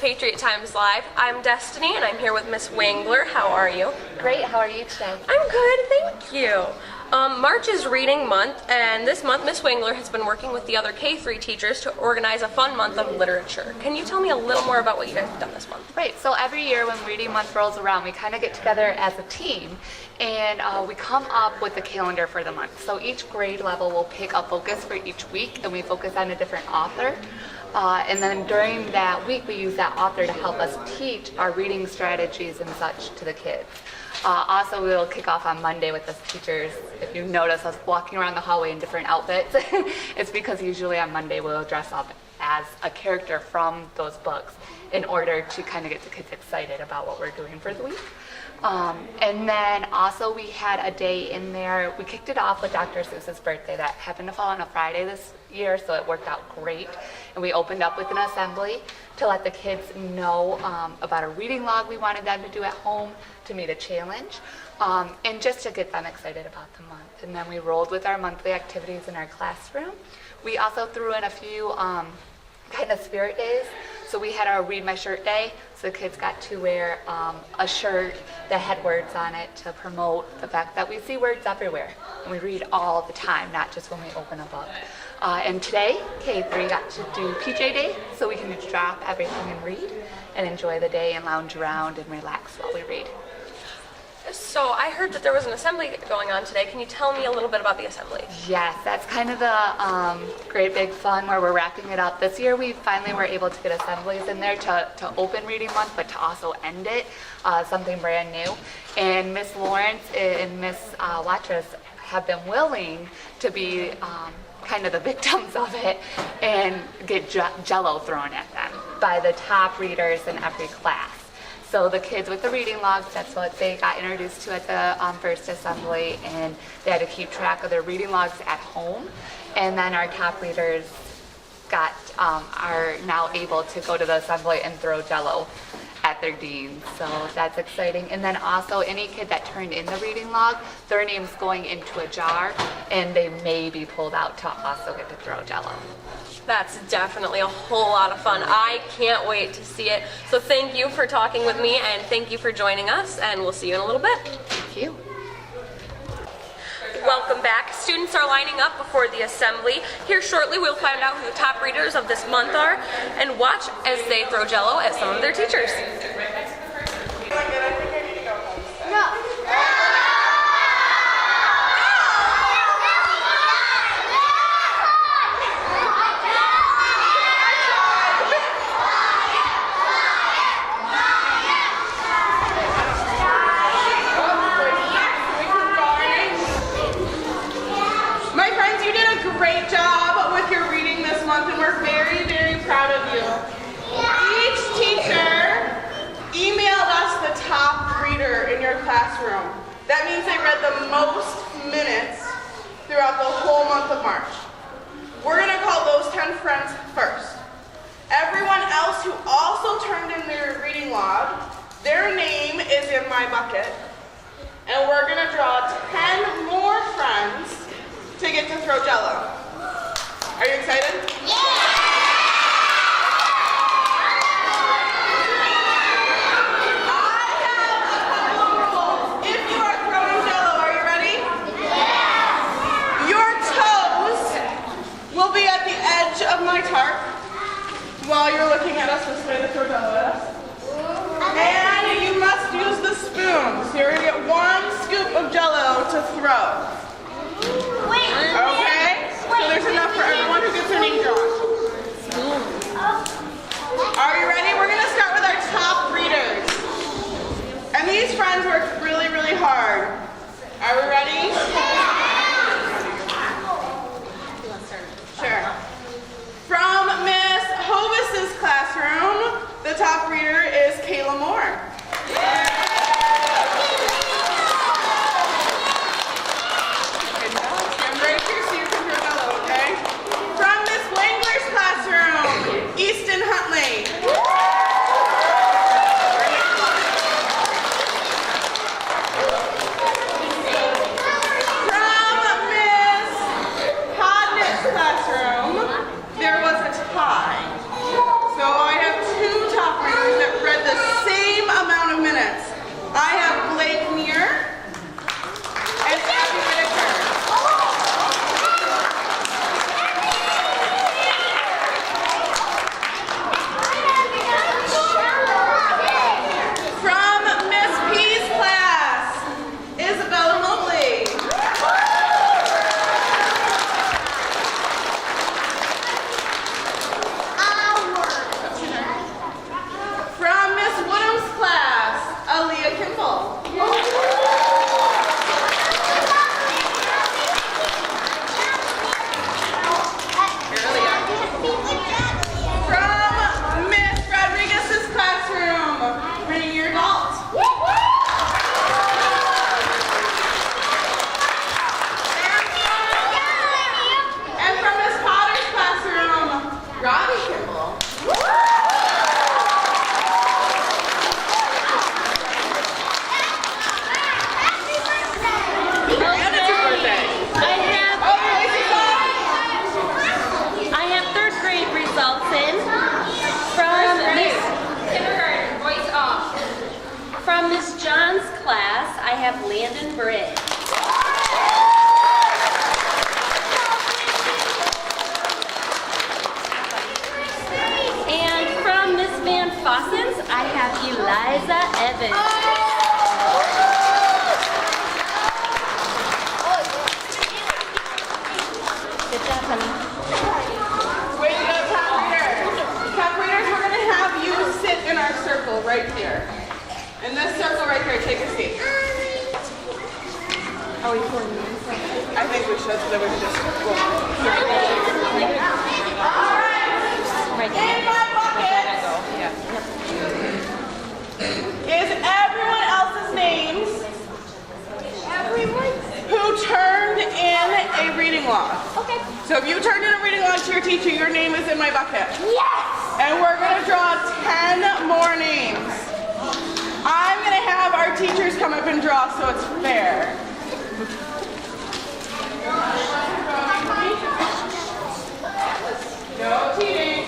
Patriot Times Live. I'm Destiny and I'm here with Miss Wangler. How are you? Great, how are you today? I'm good, thank you. March is reading month, and this month Miss Wangler has been working with the other K-3 teachers to organize a fun month of literature. Can you tell me a little more about what you guys have done this month? Right, so every year when reading month rolls around, we kind of get together as a team and we come up with a calendar for the month. So each grade level will pick a focus for each week, and we focus on a different author. And then during that week, we use that author to help us teach our reading strategies and such to the kids. Also, we'll kick off on Monday with the teachers. If you notice us walking around the hallway in different outfits, it's because usually on Monday we'll dress up as a character from those books in order to kind of get the kids excited about what we're doing for the week. And then also we had a day in there, we kicked it off with Dr. Seuss's birthday that happened to fall on a Friday this year, so it worked out great. And we opened up with an assembly to let the kids know about a reading log we wanted them to do at home to meet a challenge, and just to get them excited about the month. And then we rolled with our monthly activities in our classroom. We also threw in a few kind of spirit days. So we had our Read My Shirt Day, so the kids got to wear a shirt that had words on it to promote the fact that we see words everywhere, and we read all the time, not just when we open a book. And today, K3 got to do PJ Day, so we can just drop everything and read and enjoy the day and lounge around and relax while we read. So I heard that there was an assembly going on today. Can you tell me a little bit about the assembly? Yes, that's kind of the great big fun where we're wrapping it up. This year we finally were able to get assemblies in there to open reading month, but to also end it, something brand new. And Miss Lawrence and Miss Watrous have been willing to be kind of the victims of it and get Jello thrown at them by the top readers in every class. So the kids with the reading logs, that's what they got introduced to at the first assembly, and they had to keep track of their reading logs at home. And then our top readers are now able to go to the assembly and throw Jello at their deans. So that's exciting. And then also any kid that turned in the reading log, their name's going into a jar, and they may be pulled out to also get to throw Jello. That's definitely a whole lot of fun. I can't wait to see it. So thank you for talking with me, and thank you for joining us, and we'll see you in a little bit. Thank you. Welcome back. Students are lining up before the assembly. Here shortly we'll find out who the top readers of this month are and watch as they throw Jello at some of their teachers. Great job with your reading this month, and we're very, very proud of you. Each teacher emailed us the top reader in your classroom. That means they read the most minutes throughout the whole month of March. We're going to call those 10 friends first. Everyone else who also turned in their reading log, their name is in my bucket, and we're going to draw 10 more friends to get to throw Jello. Are you excited? Yeah! I have a couple rules. If you are throwing Jello, are you ready? Yeah! Your toes will be at the edge of my tarp while you're looking at us this way to throw Jello at us. And you must use the spoon. So you're going to get 1 scoop of Jello to throw. Okay? So there's enough for everyone who gets their name drawn. Are you ready? We're going to start with our top readers. And these friends worked really, really hard. Are we ready? Sure. From Miss Hovis's classroom, the top reader is Kayla Moore. Easton Huntley. have Landon Britt. And from Miss Van Fossens, I have Eliza Evans. Good job, honey. Way to go, top reader. Top readers, we're going to have you sit in our circle right here. In this circle right here, take a seat. Are we pulling names? I think we should, so that we can just go. Right In my bucket is everyone else's names who turned in a reading log. Okay. So if you turned in a reading log to your teacher, your name is in my bucket. Yes! And we're going to draw 10 more names. I'm going to have our teachers come up and draw so it's fair. No cheating.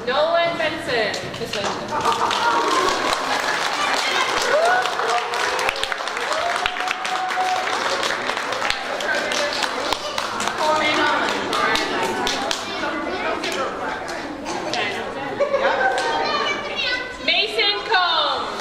Nolan Benson. This way. Mason Combs.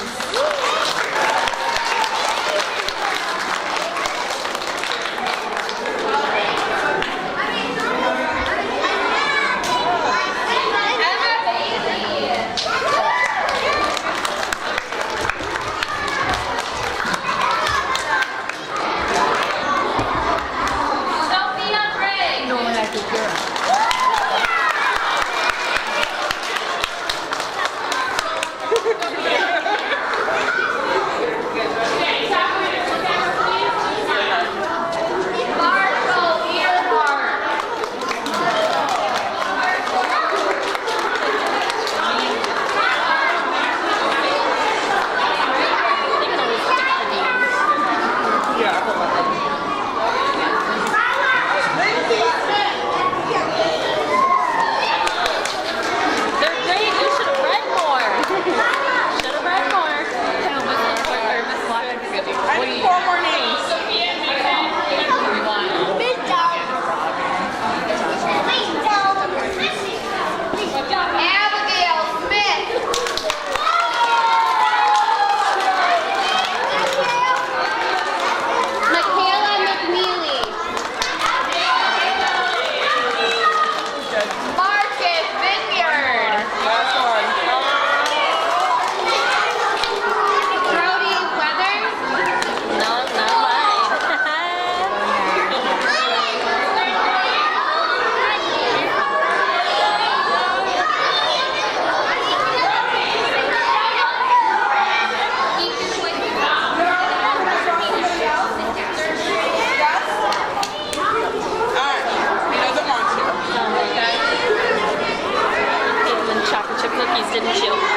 Didn't you?